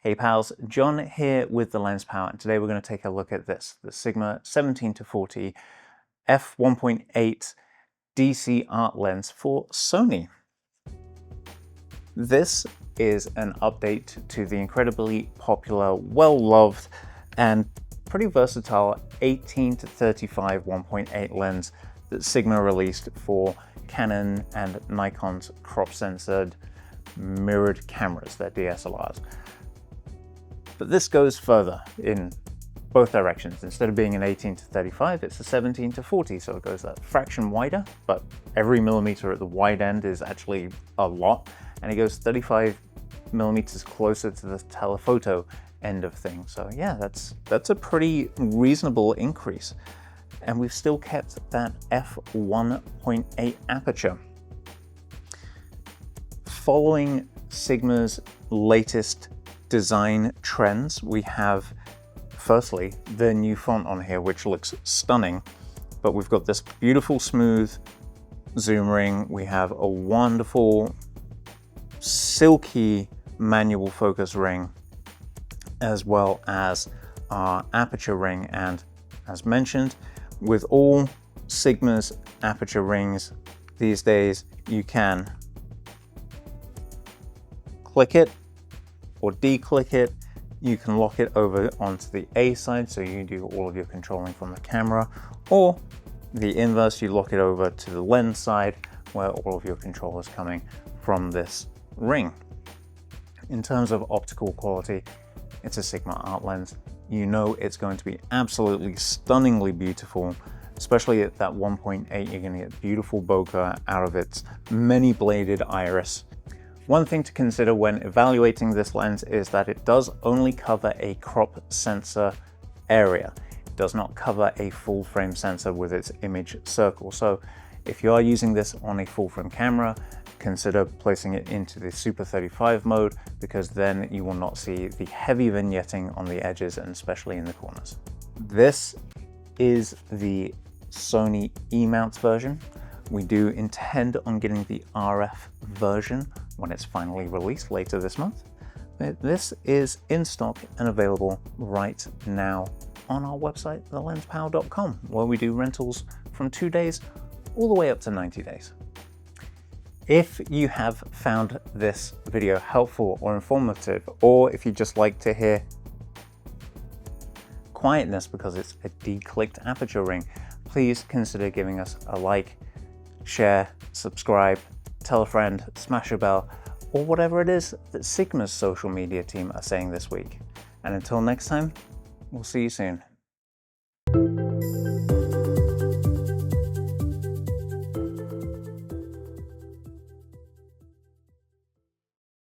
Hey pals, John here with the LensPal, and today we're going to take a look at this, the Sigma 17-40 f1.8 DC art lens for Sony. This is an update to the incredibly popular, well-loved, and pretty versatile 18-35 1.8 lens that Sigma released for Canon and Nikon's crop-sensored mirrored cameras, their DSLRs. But this goes further in both directions. Instead of being an 18-35, it's a 17-40, so it goes a fraction wider, but every millimeter at the wide end is actually a lot, and it goes 35 millimeters closer to the telephoto end of things. So yeah, that's a pretty reasonable increase. And we've still kept that f1.8 aperture. Following Sigma's latest design trends, we have firstly the new font on here, which looks stunning, but we've got this beautiful smooth zoom ring. We have a wonderful silky manual focus ring, as well as our aperture ring. And as mentioned, with all Sigma's aperture rings these days, you can click it or declick it. You can lock it over onto the A side, so you can do all of your controlling from the camera, or the inverse, you lock it over to the lens side where all of your control is coming from this ring. In terms of optical quality, it's a Sigma art lens. You know it's going to be absolutely stunningly beautiful, especially at that 1.8. You're going to get beautiful bokeh out of its many bladed iris. One thing to consider when evaluating this lens is that it does only cover a crop sensor area. It does not cover a full frame sensor with its image circle. So if you are using this on a full frame camera, consider placing it into the Super 35 mode, because then you will not see the heavy vignetting on the edges and especially in the corners. This is the Sony E-mounts version. We do intend on getting the RF version when it's finally released later this month. This is in stock and available right now on our website, thelenspal.com, where we do rentals from 2 days all the way up to 90 days. If you have found this video helpful or informative, or if you just like to hear quietness because it's a declicked aperture ring, please consider giving us a like, share, subscribe, tell a friend, smash a bell, or whatever it is that Sigma's social media team are saying this week. And until next time, we'll see you soon.